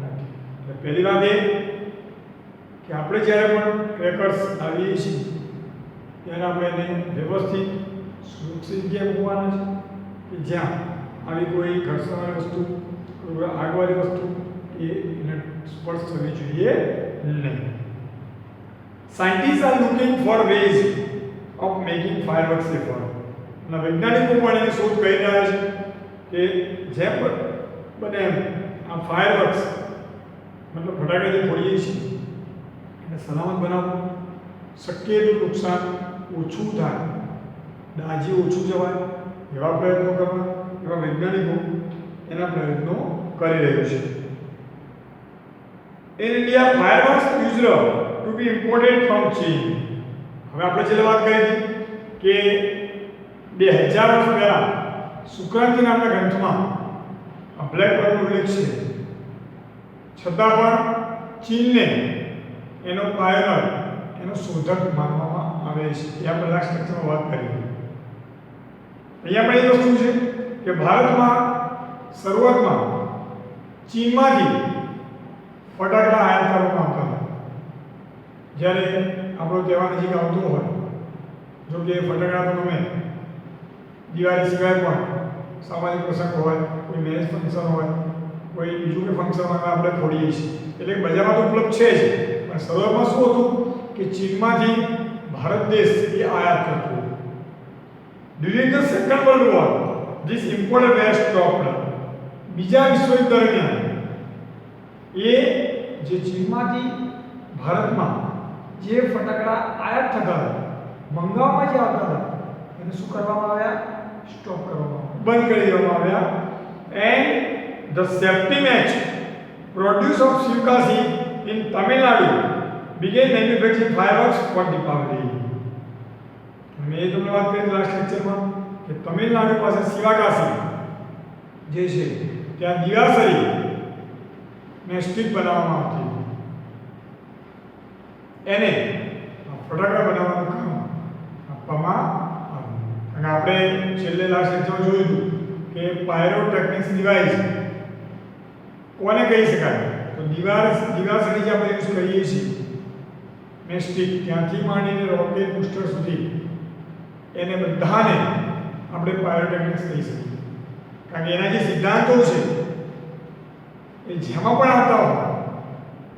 નથી. એટલે પહેલી વાત એ કે આપણે જ્યારે પણ ક્રેકર્સ લાવીએ છીએ ત્યારે આપણે એને વ્યવસ્થિત સુરક્ષિત જગ્યાએ મૂકવાના છે કે જ્યાં આવી કોઈ ઘર્ષણવાળી વસ્તુ, કોઈ આગવાળી વસ્તુ એને સ્પર્શ થવી જોઈએ નહીં. Scientists are looking for ways of making fireworks safer. અને વૈજ્ઞાનિકો પણ એની શોધ કરી રહ્યા છે કે જેમ બને એમ આ ફાયરવર્ક્સ મતલબ ફટાકડા જે ફોડીએ છીએ એને સલામત બનાવવું, શક્ય એટલું નુકસાન ઓછું થાય, દાજી ઓછું જવાય એવા પ્રયત્નો કરવા, એવા વૈજ્ઞાનિકો એના પ્રયત્નો કરી રહ્યું છે. In India, fireworks used to be imported from China. હવે આપણે છેલ્લે વાત કરી હતી કે 2000 વર્ષ પહેલા સુક્રાંતિ નામના ગ્રંથમાં આ બ્લેક બર્ડનો ઉલ્લેખ છે. છતાં પણ ચીનને એનો પાયોનર, એનો શોધક માનવામાં આવે છે. એ આપણે લાસ્ટ લેક્ચરમાં વાત કરી. અહીંયા પણ એ વસ્તુ છે કે ભારતમાં શરૂઆતમાં ચીનમાંથી ફટાકડા આયાત કરવામાં આવતા હતા. જ્યારે આપણો તહેવાર નજીક આવતો હોય, જો કે ફટાકડા તો ગમે દિવાળી સિવાય પણ સામાજિક પ્રસંગ હોય, કોઈ મેરેજ ફંક્શન હોય, કોઈ બીજું કોઈ ફંક્શનમાં આપણે ફોડીએ છીએ. એટલે બજારમાં તો ઉપલબ્ધ છે જ, પણ શરૂઆતમાં શું હતું કે ચીનમાંથી ભારત દેશ એ આયાત કરતો. During the second world war this import were stopped. બીજા વિશ્વયુદ્ધ દરમિયાન એ જે ચીનમાંથી ભારતમાં જે ફટાકડા આયાત થતા હતા, મંગાવવામાં જે આવતા હતા, એને શું કરવામાં આવ્યા? સ્ટોપ કરવામાં આવ્યા, બંધ કરી દેવામાં આવ્યા. And the safety match produce of Sivakasi in Tamil Nadu began manufacturing fireworks for Deepavali. મેં તમને વાત કરી લાસ્ટ લેક્ચરમાં કે તમિલનાડુ પાસે શિવાકાશી જે છે ત્યાં દિવાસળી ને સ્ટીક બનાવવામાં આવતી. એને ફટાકડા બનાવવાનું કામ આપવામાં આવ્યું. અને આપણે છેલ્લે લાસ્ટ લેક્ચરમાં જોયું હતું કે પાયરોટેક્નિક્સ ડિવાઇસ કોને કહી શકાય? તો દિવાસળી જે આપણે યુઝ કરીએ છીએ ને સ્ટીક, ત્યાંથી માંડીને રોકેટ બૂસ્ટર સુધી એને બધાને આપણે પાયરોટેક્નિક્સ કહી શકીએ. કારણ કે એના જે સિદ્ધાંતો છે એ જેમાં પણ આવતા હોય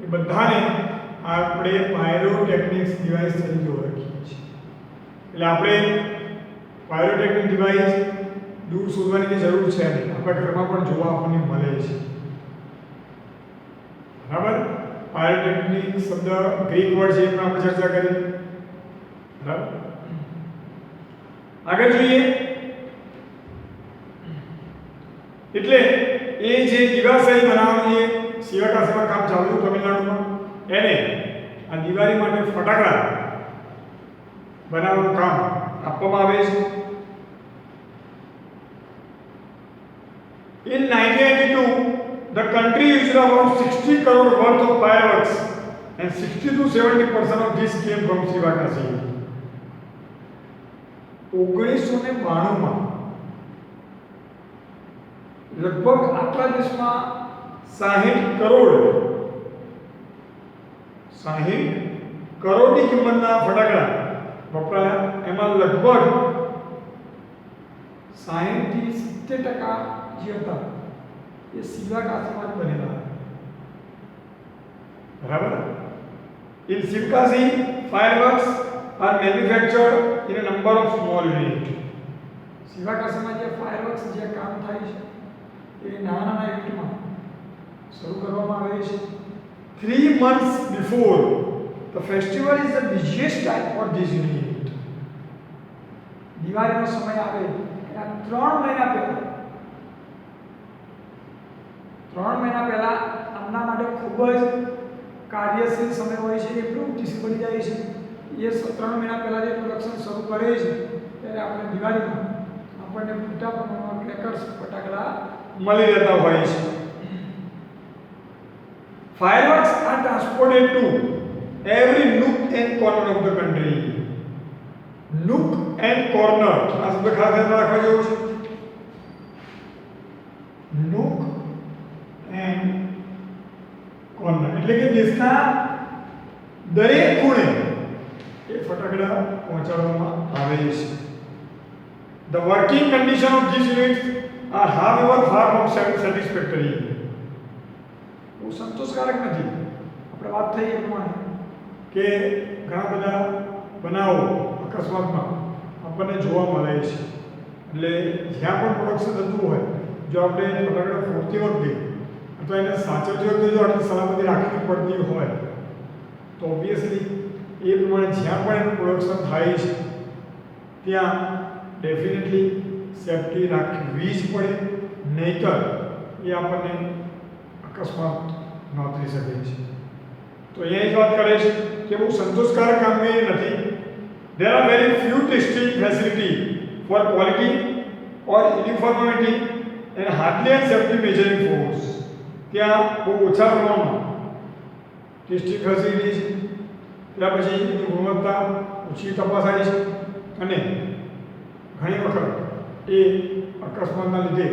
એ બધાને આપણે પાયરોટેક્નિક્સ ડિવાઇસ તરીકે ઓળખીએ છીએ. એટલે આપણે પાયરોટેક્નિક ડિવાઇસ દૂર શોધવાની જરૂર છે નહીં, આપણા ઘરમાં પણ જોવા આપણને મળે છે. બરાબર? પાયરોટેક્નિક શબ્દ ગ્રીક વર્ડ છે, એ પણ આપણે ચર્ચા કરી. બરાબર? આગળ જોઈએ. એટલે એ જે દિવાસળી બનાવવાનું જે શિવાકાશીમાં કામ ચાલુ હતું તમિલનાડુમાં, એને આ દિવાળી માટે ફટાકડા બનાવવાનું કામ આપવામાં આવે છે. In 1982, the country used about 60 crore worth of fireworks and 60 to 70% of this came from Shivakashi. 1992માં લગભગ આટલા દેશમાં 60 કરોડની કિંમતના ફટાકડા વપરાયા. એમાં લગભગ 60 થી 70% જે હતા એ શિવાકાશીમાં જ બનેલા હતા. બરાબર? In Shivakashi, fireworks are manufactured in a number of small units. શિવાકાશીમાં જે ફાયરવર્ક્સ જે કામ થાય છે એ નાના યુનિટમાં શરૂ કરવામાં આવે છે. 3 months before the festival is the busiest time for this unit. દિવાળીનો સમય આવે એના 3 મહિના પહેલા આમના માટે ખૂબ જ કાર્યશીલ સમય હોય છે. એ પ્રવૃત્તિ બની જાય છે. એ 3 મહિના પહેલા જે પ્રોડક્શન શરૂ કરે છે ત્યારે આપણે દિવાળીમાં આપણને મોટા પ્રમાણમાં ક્રેકર્સ ફટાકડા મળી રહેતા હોય છે. Fireworks are transported to every nook and corner of the country. Nook and corner આ શબ્દ ખાસ ધ્યાન રાખવા જેવું છે. nook and corner એટલે કે દેશના દરેક ખૂણે એ ફટાકડા પહોંચાડવામાં આવે છે. The working condition of these units are however far from satisfactory. वो संतोषकारक નથી. આપણે વાત થઈ એ પ્રમાણે કે ઘણા બધા બનાવો અકસ્માતમાં આપણને જોવા મળે છે. એટલે જ્યાં પણ પ્રોડક્શન થતું હોય, જો આપણે ફટાકડા ફોડતી વખતે અથવા એને સાચવતી વખતે જો આટલી સલામતી રાખવી પડતી હોય તો ઓબ્વિયસલી એ પ્રમાણે જ્યાં પણ એનું પ્રોડક્શન થાય છે ત્યાં ડેફિનેટલી સેફટી રાખવી જ પડે, નહીંતર એ આપણને અકસ્માત નોંધી શકે છે. તો અહીંયા જ વાત કરે છે કે બહુ સંતોષકારક કામગીરી નથી. There are very few testing facility for quality or uniformity and hardly any safety measuring force. ત્યાં બહુ ઓછા પ્રમાણમાં ટેસ્ટિંગ ફેસિલિટી છે, ત્યાર પછી એની ગુણવત્તા ઓછી તપાસાય છે અને ઘણી વખત એ અકસ્માતના લીધે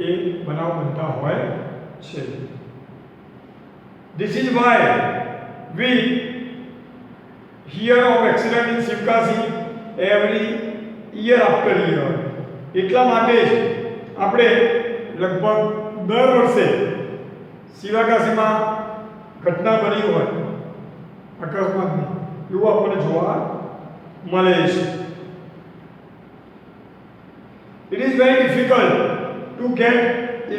એ બનાવ બનતા હોય છે. This is why we hear of accident in Shivkasi every year after year. એટલા માટે જ આપણે લગભગ દર વર્ષે શિવકાશીમાં ઘટના બની હોય અકસ્માતની એવું આપણને જોવા મળે છે. It is very difficult to get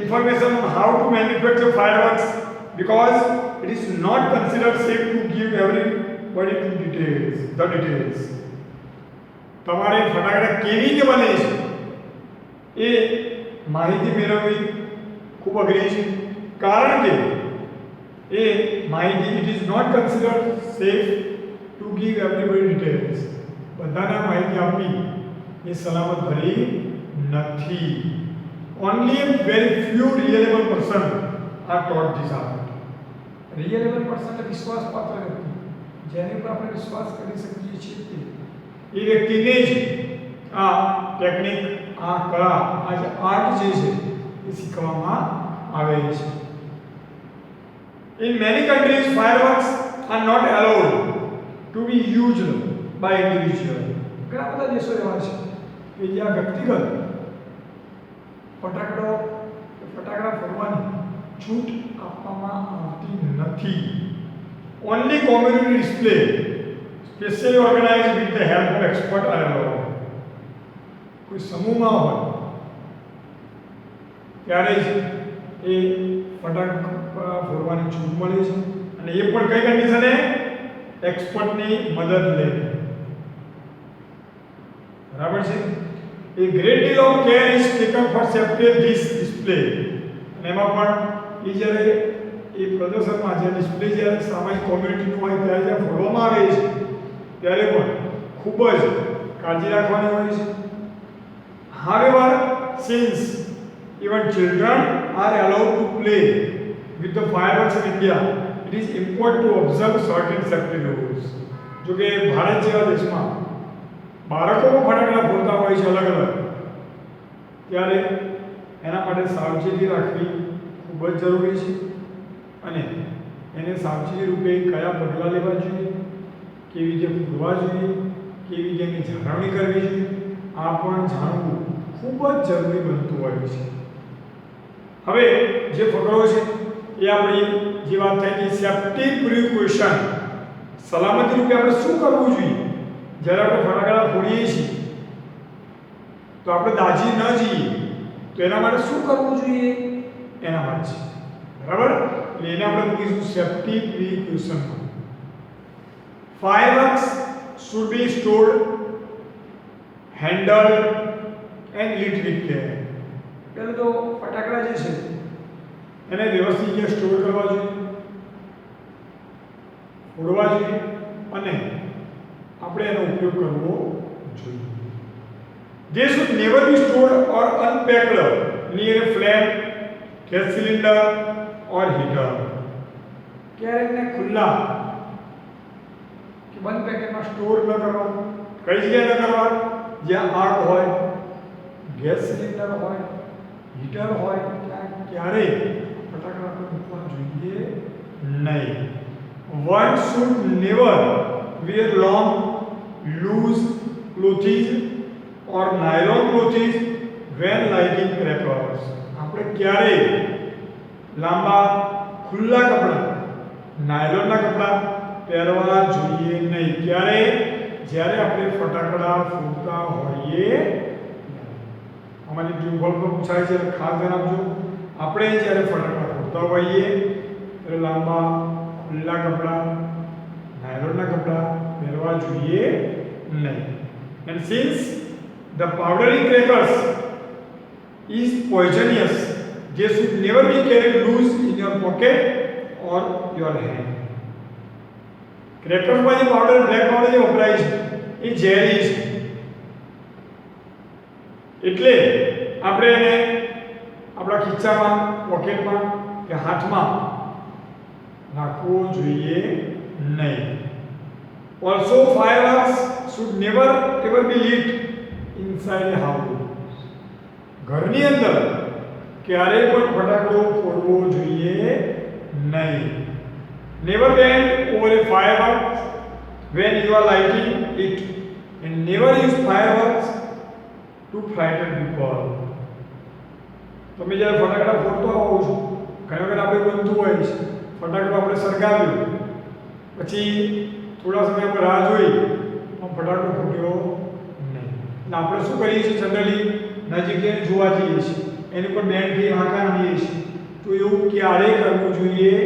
information on how to manufacture fireworks because it is not considered safe to give everybody the details. તમારે ફટાકડા કેવી રીતે બને છે એ માહિતી મેળવવી ખૂબ અઘરી છે, કારણ કે એ માહિતી it is not considered safe to give everybody details. બધાને માહિતી આપવી એ સલામત ભરી નથી. Only very few reliable person are taught this art. Reliable person એટલે વિશ્વાસપાત્ર વ્યક્તિ, જેની ઉપર આપણે વિશ્વાસ કરી શકીએ છીએ એ વ્યક્તિને જ આ ટેકનિક, આ કળા, આ જે આર્ટ જે છે એ શીખવામાં આવે છે. In many countries, fireworks are not allowed to be used by individual. ઘણા બધા દેશો એવા છે કે જ્યાં વ્યક્તિગત ફટાકડા ફોડવાની છૂટ આપવામાં આવતી નથી. Only community display, specially organized with the help of expert are allowed. કોઈ સમૂહમાં હોય ત્યારે જ એ ફટાકડા ફોડવાની છૂટ મળે છે, અને એ પણ કઈ કન્ડિશને? એક્સપર્ટની મદદ લઈને. બરાબર છે? A great deal of care is taken for safety of this display. અને એમાં પણ એ જ્યારે એ પ્રદર્શનમાં જે ડિસ્પ્લે જ્યારે સામાજિક કોમ્યુનિટીનું હોય ત્યારે જ્યારે ફોડવામાં આવે છે ત્યારે પણ ખૂબ જ કાળજી રાખવાની હોય છે. However, since even children are allowed to play with the fireworks in India, it is important to observe certain safety rules. જો કે ભારત જેવા દેશમાં બાળકો ફટાકડા ફોડતા હોય છે અલગ અલગ, ત્યારે એના માટે સાવચેતી રાખવી ખૂબ જ જરૂરી છે. અને એને સાવચેતી રૂપે કયા પગલાં લેવા જોઈએ, કેવી રીતે ફોડવા જોઈએ, કેવી રીતે એની જાળવણી કરવી જોઈએ, આ પણ જાણવું ખૂબ જ જરૂરી બનતું હોય છે. હવે જે ફકરો છે એ આપણી જે વાત થઈ હતી સેફ્ટી પ્રિકોશન, સલામતી રૂપે આપણે શું કરવું જોઈએ જ્યારે આપણે ફટાકડા ફોડીએ છીએ તો આપણે દાઝી ન જઈએ તો એના માટે શું કરવું જોઈએ એના માટે છે. બરાબર? એટલે એને આપણે કહીશું safety precaution. Fireworks should be stored, handled and lit with care. પહેલું તો ફટાકડા જે છે એને વ્યવસ્થિત રીતે સ્ટોર કરવા જોઈએ, ફોડવા જોઈએ અને આપણે એનો ઉપયોગ કરવો જોઈએ. They should never be stored or unpacked near a flame, gas cylinder or heater. ક્યારેક ને ખુલ્લા કે બંધ પેકેટમાં સ્ટોર ન કરવા. કઈ જગ્યાએ ન કરવા? જ્યાં આગ હોય, ગેસ સિલિન્ડર હોય, હીટર હોય, ત્યાં ક્યારેય ફટાકડા પર મૂકવા જોઈએ નહીં. One should never wear long, loose clothes or nylon clothes when lighting crackers. આપણે ક્યારેય લાંબા ખુલ્લા કપડાં, નાયલોનના કપડાં પહેરવા જોઈએ નહીં. ક્યારે? જ્યારે આપણે ફટાકડા ફોડતા હોઈએ. અમારી ટ્યુબવેલ પર પૂછાય છે, ખાસ ધ્યાન આપજો. આપણે જ્યારે ફટાકડા ફોડતા હોઈએ ત્યારે લાંબા ખુલ્લા કપડાં, નાયલોનના કપડાં પહેરવા જોઈએ નહીં. And since the powdery crackers is poisonous, they should never be carried loose in your pocket or your hand. ક્રેકર્સમાં જે પાવડર, બ્લેક પાવડર જે વપરાય છે એ ઝેરી છે, એટલે આપણે એને આપણા ખિસ્સામાં, પોકેટમાં કે હાથમાં રાખવો જોઈએ નહીં. Also, fireworks should never ever be lit inside a house. ઘરની અંદર ક્યારેય પણ ફટાકડો ફોડવો જોઈએ નહીં. Never bend over a firework when you are lighting it, and never use fireworks to frighten people. તમે જ્યારે ફટાકડા ફોડતા હોવ છો, ઘણી વખત આપણે બનતું હોય છે, ફટાકડો આપણે સળગાવ્યો, પછી થોડા સમય પર રાહ જોઈ પણ ફટાકડો ફૂટ્યો નહીં. આપણે શું કરીએ છીએ? જનરલી નજીક જોવા જઈએ છીએ, એની પર બેન્ડથી આંકા આવીએ છીએ. તો એવું ક્યારેય કરવું જોઈએ.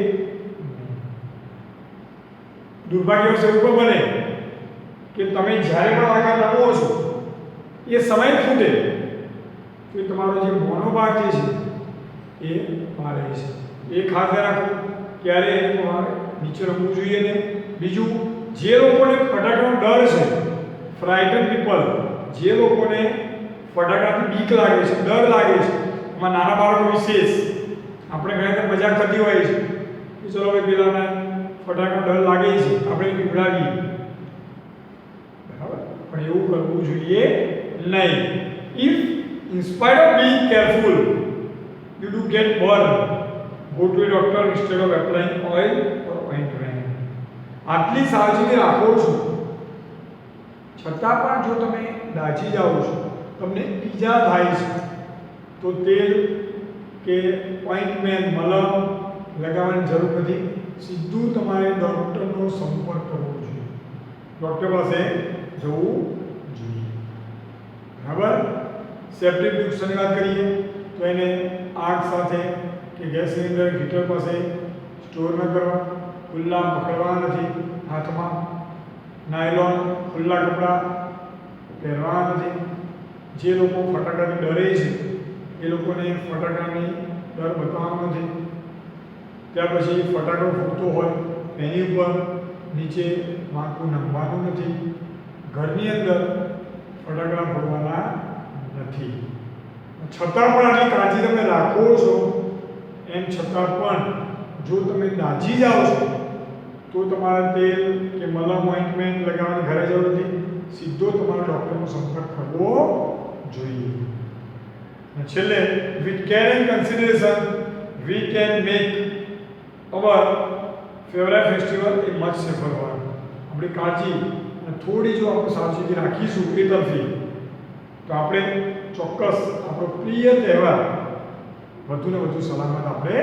દુર્ભાગ્યવશ એવું પણ બને કે તમે જ્યારે પણ આકાર લાવો છો એ સમય ફૂટે તો તમારો જે મોનોભાગ જે છે એ મારે છે. એ ખાસ ધ્યાન રાખો, ક્યારે એને તમારે નીચે રમવું જોઈએ ને. બીજું, જે લોકોને ફટાકડાનો ડર છે, ફ્રાઇટન પીપલ, જે લોકોને ફટાકડાથી બીક લાગે છે, ડર લાગે છે, એમાં નાના બાળકો વિશેષ, આપણે ઘણી વખત મજાક થતી હોય છે કે ચલો ભાઈ પેલાને ફટાકડાનો ડર લાગે છે, આપણે પીવડાવીએ, બરાબર, પણ એવું કરવું જોઈએ નહીં. If in spite of being careful you do get burned, go to a doctor instead of applying oil or ointment. આટલી સાવચેતી રાખો છો છતાં પણ જો તમે દાઝી જાઓ છો, તમને ઈજા થાય છે, તો તેલ કે ઓઇન્ટમેન્ટ, મલમ લગાવવાની જરૂર નથી. સીધું તમારે ડૉક્ટરનો સંપર્ક કરવો જોઈએ, ડૉક્ટર પાસે જવું જોઈએ, બરાબર. સેપ્ટિક ટ્યુબ્સની વાત કરીએ તો એને આગ સાથે કે ગેસ સિલિન્ડર, હીટર પાસે સ્ટોર ન કરવા, ખુલ્લા પકડવા નથી હાથમાં, નાયલોન ખુલ્લા કપડાં પહેરવા નથી. જે લોકો ફટાકડાથી ડરે છે એ લોકોને ફટાકડાની ડર બતાવવાનો નથી. ત્યાર પછી ફટાકડો ફૂટતો હોય એની ઉપર નીચે વાંકું નમવાનું નથી. ઘરની અંદર ફટાકડા ફોડવાના નથી. છતાં પણ આટલી કાળજી તમે રાખો છો, એમ છતાં પણ જો તમે દાઝી જાઓ છો તો તમારે તેલ કે મલમ, ઓઇન્ટમેન્ટ લગાવવાની ઘરે જરૂર નથી. સીધો તમારા ડૉક્ટરનો સંપર્ક કરવો જોઈએ. અને છેલ્લે, with care and consideration we can make hour favourite festival A much safer one. આપણી કાળજી અને થોડી જો આપણે સાવચેતી રાખીશું એ તરફી, તો આપણે ચોક્કસ આપણો પ્રિય તહેવાર વધુ ને વધુ સલામત આપણે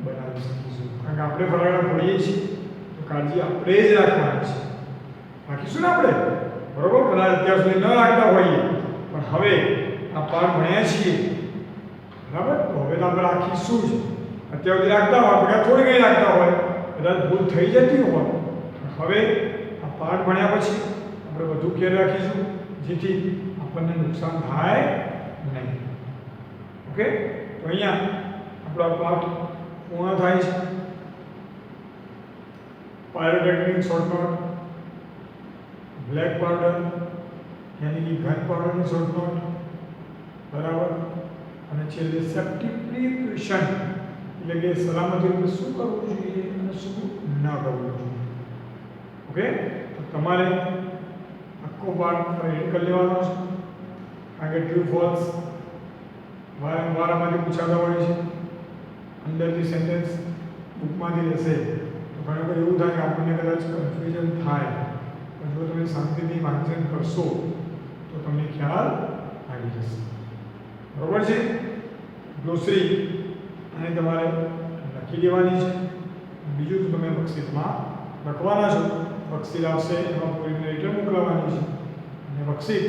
બનાવી શકીશું. કારણ કે આપણે ફટાકડા ફોડીએ છીએ તો કાળજી આપણે જ રાખવાની છે, રાખીશું ને આપણે, બરોબર. કદાચ અત્યાર સુધી ન રાખતા હોઈએ પણ હવે આ પાઠ ભણ્યા છીએ, બરાબર, તો હવે તો આપણે રાખીશું જ. અત્યાર સુધી રાખતા હોય, આપણે થોડી કંઈ રાખતા હોય, કદાચ ભૂલ થઈ જતી હોય, હવે આ પાઠ ભણ્યા પછી આપણે વધુ કેર રાખીશું જેથી આપણને નુકસાન થાય નહીં. ઓકે, તો અહીંયા આપણો પાઠ પૂર્ણ થાય છે. પાયરોટેકનિક શોર્ટનોટ, બ્લેક પાવડર યાની કે ઘન પાવડરની શોર્ટનોટ, બરાબર, અને છેલ્લે સેફ્ટી પ્રિકોશન એટલે કે સલામતી રૂપે શું કરવું જોઈએ અને શું ન કરવું જોઈએ. ઓકે, તો તમારે આખો પાઠ રીડ કરી લેવાનો છે, કારણ કે ટ્રુ ફોલ્સ વારંવાર આમાંથી પૂછાતા હોય છે. અંદરથી સેન્ટેન્સ બુકમાંથી લેશે તો ઘણી વખત એવું થાય કે આપણને કદાચ કન્ફ્યુઝન થાય, પણ જો તમે શાંતિથી વાંચન કરશો તો તમને ખ્યાલ આવી જશે, બરાબર છે. ગ્લોસરી અને તમારે લખી દેવાની છે, બીજું તો તમે વર્કશીટમાં લખવાના છો. વર્કશીટ આવશે એમાં પૂરીને રિટર્ન મોકલવાની છે અને વર્કશીટ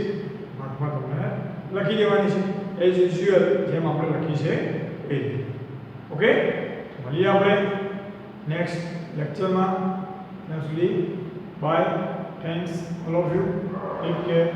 ભાગમાં તમને લખી દેવાની છે એઝ યુઝ્યુઅલ જેમ આપણે લખી છે એ રીતે. ઓકે, મળીએ આપણે નેક્સ્ટ લેક્ચરમાં. ત્યાં સુધી bye, thanks all of you, take care.